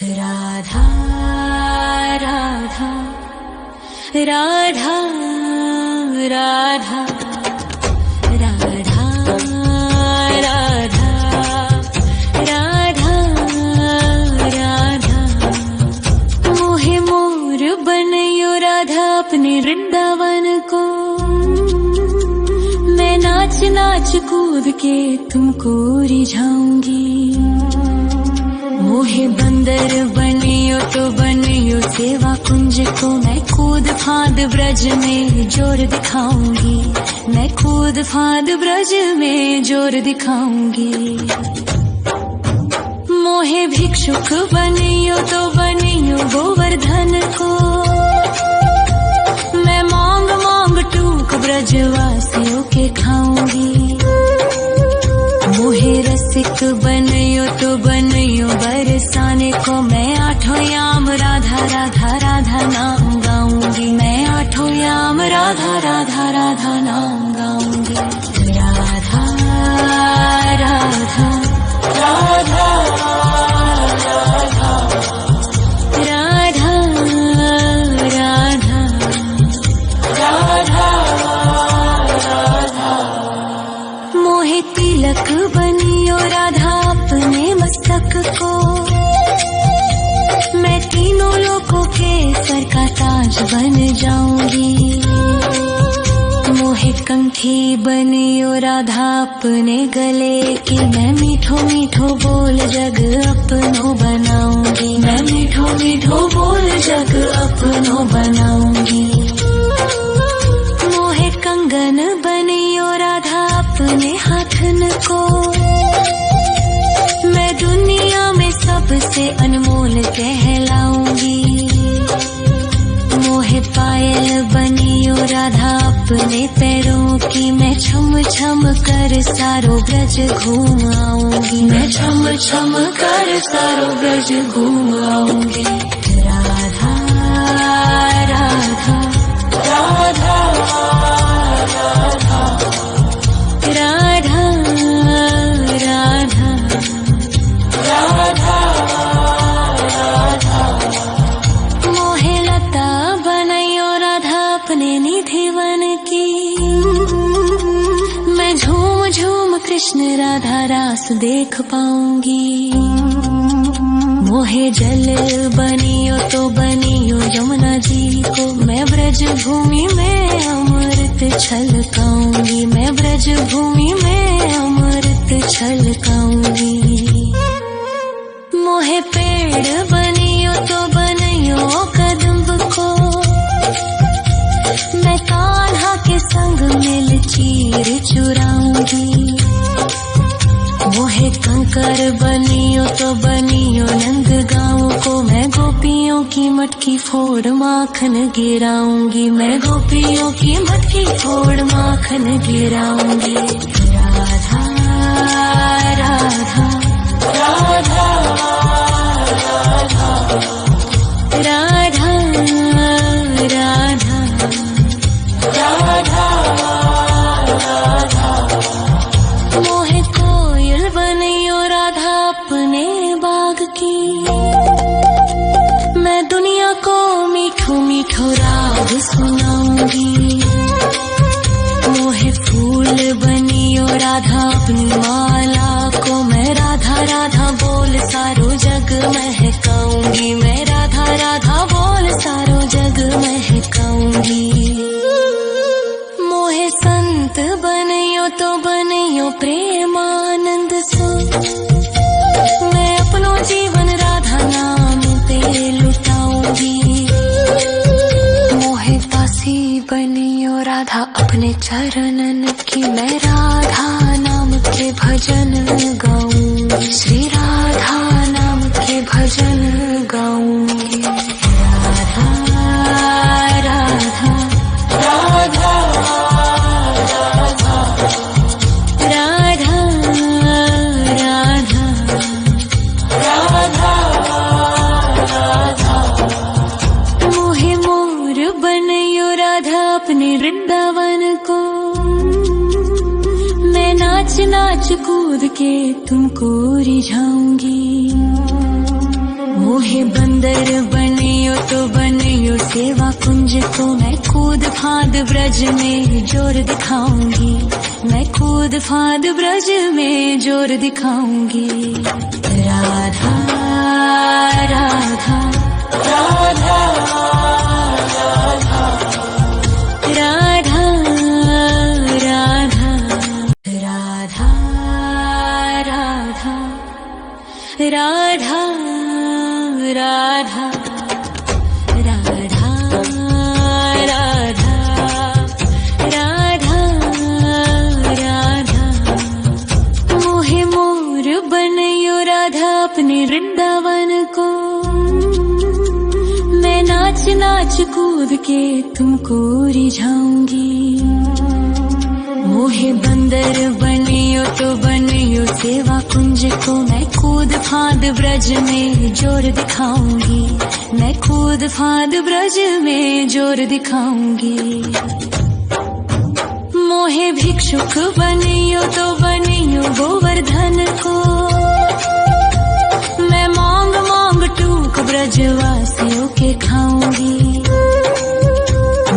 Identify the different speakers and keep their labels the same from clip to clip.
Speaker 1: राधा राधा राधा राधा राधा राधा राधा राधा मोहे मोर बनयो राधा अपने वृंदावन को। मैं नाच नाच कूद के तुमको रिझाऊंगी। मोहे बंदर बनियो तो बनियो सेवा कुंज को। मैं कूद फांद ब्रज में जोर दिखाऊंगी। मैं कूद फांद ब्रज में जोर दिखाऊंगी। मोहे भिक्षुक बनियो तो बनियो गोवर्धन को। मैं मांग मांग टूक ब्रजवासियों के खाऊंगी। मोहे रसिक बनियो तो बनियो बरसाने को। मैं आठों याम राधा राधा राधा नाम गाऊंगी। मैं आठों याम राधा राधा राधा नाम गाऊंगी। राधा राधा राधा राधा राधा राधा राधा मोहे तिलक बनियो राधा अपने मस्तक को। मैं तीनों लोगों के सर का ताज बन जाऊंगी। मोहे कंठी बनियो राधा अपने गले की। मैं मीठो मीठो बोल जग अपनो बनाऊंगी। मैं मीठो मीठो बोल जग अपनो बनाऊंगी। मोहे कंगन बनियो राधा अपने हाथन को। मैं दुनिया में सबसे अनमोल कहलाऊंगी। मोहे पायल बनियो राधा अपने पैरों की। मैं छम छम कर सारो ब्रज घूम आऊंगी। मैं छम छम कर सारो ब्रज घूम आऊंगी। राधा राधा राधा राधा राधा राधा राधा राधा मोहे लता बनयो राधा अपने निधिवन की। मैं झूम झूम कृष्ण राधा रास देख पाऊंगी। मोहे जल बनियो तो बनियो यमुना जी को। मैं ब्रज भूमि में अमृत छलकाऊंगी। मैं ब्रज भूमि में अमृत छलकाऊंगी। मोहे पेड़ बनियो तो बनियो कदम्ब को। मैं कान्हा के संग मिल चीर चुराऊंगी। मोहे कंकर बनियो तो बनियो नंद गाँव को। मैं गोपियों की मटकी फोड़ माखन गिराऊंगी। मैं गोपियों की मटकी फोड़ माखन गिराऊंगी। राधा राधा राधा राधा राधा राधा राधा मोहे कोयल बनियो राधा अपने बाग की। मैं दुनिया को मीठो मीठो राग सुनाऊंगी। मोहे फूल बनियो राधा अपनी माला को। मैं राधा राधा बोल सारो जग महकाऊंगी। मैं राधा राधा बोल सारो जग महकाऊंगी। मोहे संत बनियो तो बनियो प्रेमानंद सो। मैं अपनो जीवन राधा नाम पे लुटाऊंगी। मोहे दासी बनियो राधा अपने चरणन की। मैं राधा नाम के भजन गाऊंगी। श्री राधा नाम के भजन गाऊंगी। राधा राधा राधा राधा राधा राधा राधा मोहे मोर बनयो राधा अपने वृंदावन को। मैं नाच नाच कूद के तुमको रिझाऊंगी। मोहे मोहे बंदर बनियो तो बनियो सेवा कुंज को मैं कूद फांद ब्रज में जोर दिखाऊंगी, मैं कूद फांद ब्रज में जोर दिखाऊंगी। राधा राधा राधा राधा राधा राधा राधा राधा राधा राधा राधा राधा राधा मोहे मोर बनयो राधा अपने वृंदावन को, मैं नाच नाच कूद के तुमको रिझाऊंगी। मोहे बंदर बनियो तो बनियो सेवा कुंज को मैं कूद फांद ब्रज में जोर दिखाऊंगी, मैं कूद फांद ब्रज में जोर दिखाऊंगी। मोहे भिक्षुक बनियो तो बनियो गोवर्धन को, मैं मांग मांग टूक ब्रजवासियों के खाऊंगी।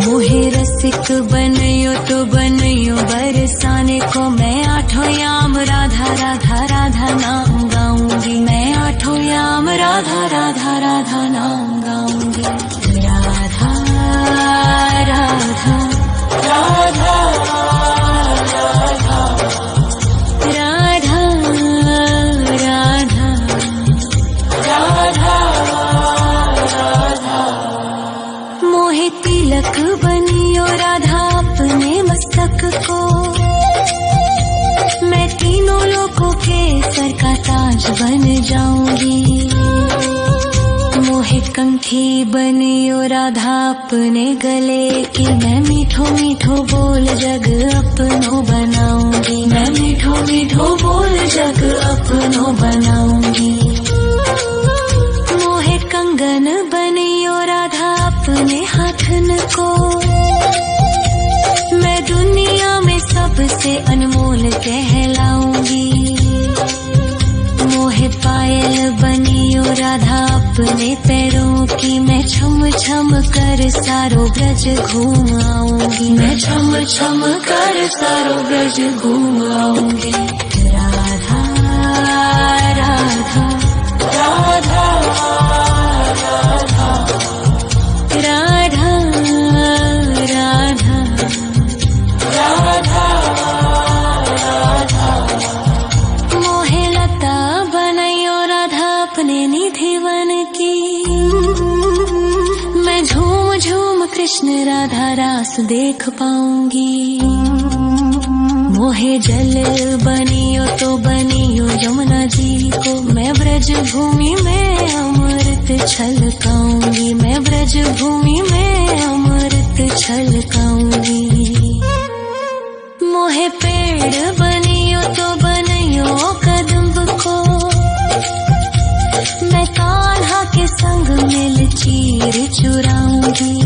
Speaker 1: मोहे रसिक बनियो तो बनियो बरसाने को, मैं आठों याम राधा राधा राधा नाम गाऊंगी, मैं आठों याम राधा राधा राधा नाम गाऊंगी। राधा राधा राधा राधा राधा राधा राधा मोहे तिलक बनियो राधा अपने मस्तक को, मैं तीनों लोगों के सर का ताज बन जाऊंगी। मोहे कंठी बनियो राधा अपने गले की, मैं मीठो मीठो बोल जग अपनो बनाऊंगी, मैं मीठो मीठो बोल जग अपनो बनाऊंगी। मोहे कंगन बनियो राधा अपने हाथन को, मैं दुनिया में सबसे अनमोल कहलाऊंगी। मोहे पायल बनियो राधा अपने पैरों की, मैं छम छम कर सारो ब्रज घूम आऊंगी, मैं छम छम कर सारो ब्रज घूम आऊंगी। राधा राधा राधा राधा राधा राधा राधा राधा मोहे लता बनयो राधा अपने निधिवन की, मैं झूम झूम कृष्ण राधा रास देख पाऊंगी। मोहे जल बनियो तो बनियो यमुना जी को, मैं ब्रज भूमि में अमृत छलकाऊंगी, मैं ब्रज भूमि में अमृत छलकाऊंगी। मोहे पेड़ बनियो तो बनियो कदम्ब को, मैं कान्हा के संग मिल चीर चुराऊंगी।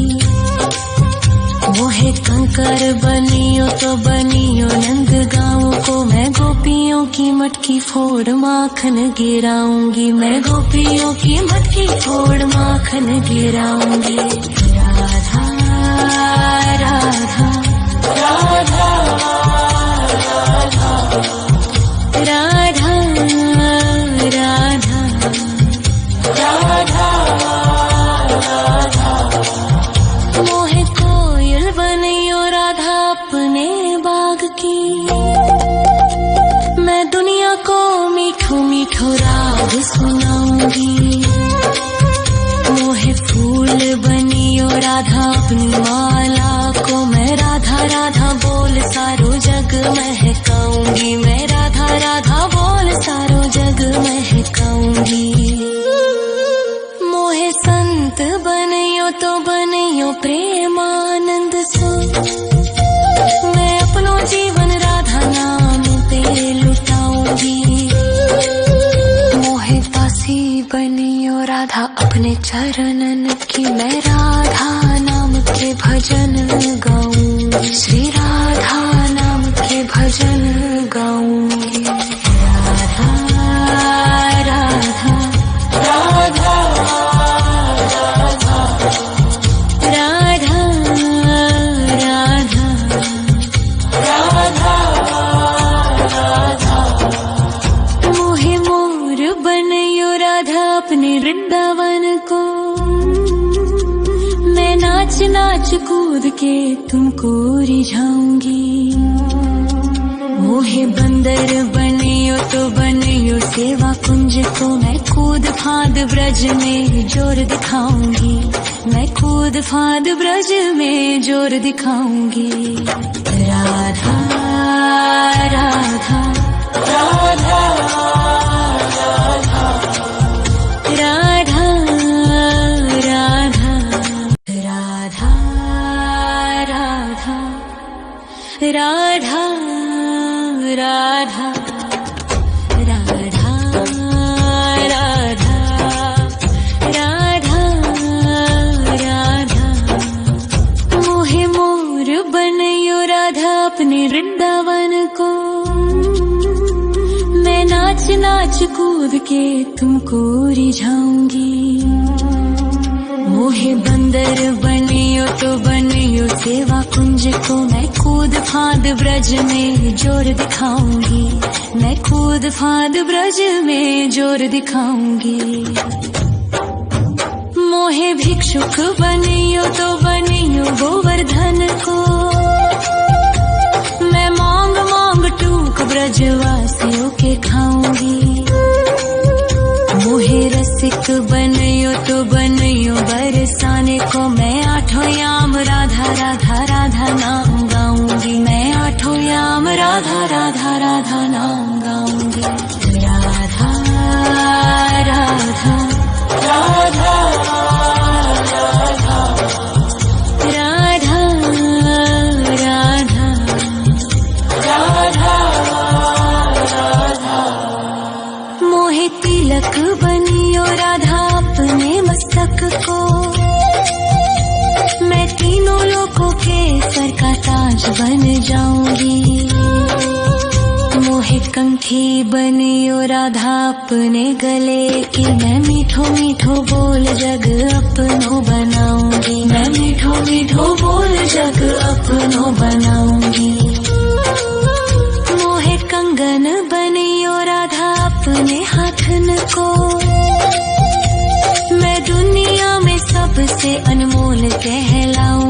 Speaker 1: मोहे कंकर बनियो तो बनियो नंद गाँव को, मैं गोपियों की मटकी फोड़ माखन गिराऊंगी, मैं गोपियों की मटकी फोड़ माखन गिराऊंगी। राधा राधा राधा राधा राधा राधा राधा मोहे कोयल बनियो राधा अपने बाग की, मैं दुनिया को मीठो मीठो राग सुनाऊंगी। मोहे फूल बनियो राधा अपनी माला को, मैं राधा राधा बोल सारो जग महकाऊंगी, मैं राधा राधा बोल सारो जग महकाऊंगी। मोहे संत बनियो तो बनियो प्रेमानंद सो, मैं अपनो जीवन राधा नाम पे लुटाऊंगी। मोहे दासी बनियो राधा अपने चरणन की, मैं राधा नाम के भजन गाऊंगी, श्री राधा नाम के भजन गाऊंगी। राधा राधा राधा वृंदावन को। मैं नाच नाच कूद के तुमको रिझाऊंगी। मोहे बंदर बनियो तो बनियो सेवा कुंज को। मैं कूद फांद ब्रज में जोर दिखाऊंगी। मैं कूद फांद ब्रज में जोर दिखाऊंगी। राधा राधा राधा राधा राधा राधा राधा राधा राधा राधा राधा राधा राधा। मोहे मोर बनयो राधा अपने वृंदावन को। मैं नाच नाच कूद के तुमको रिझाऊंगी। मोहे बंदर बनियो तो बनियो सेवा कुंज को। मैं कूद फांद ब्रज में जोर दिखाऊंगी। मैं कूद फांद ब्रज में जोर दिखाऊंगी। मोहे भिक्षुक बनियो तो बनियो गोवर्धन को। मैं मांग मांग टूक ब्रजवासियों के खाऊंगी। मोहे रसिक बनियो तो बनियो बरसाने को। मैं आठों याम राधा राधा राधा नाम गाऊंगी। मैं आठों याम राधा राधा राधा नाम गाऊंगी। राधा राधा राधा राधा राधा राधा राधा। मोहे तिलक बनियो राधा अपने मस्तक को। मैं तीनों लोगों के सर का ताज बन जाऊंगी। मोहे कंठी बनियो राधा अपने गले की। मैं मीठो मीठो बोल जग अपनो बनाऊंगी। मैं मीठो मीठो बोल जग अपनो बनाऊंगी।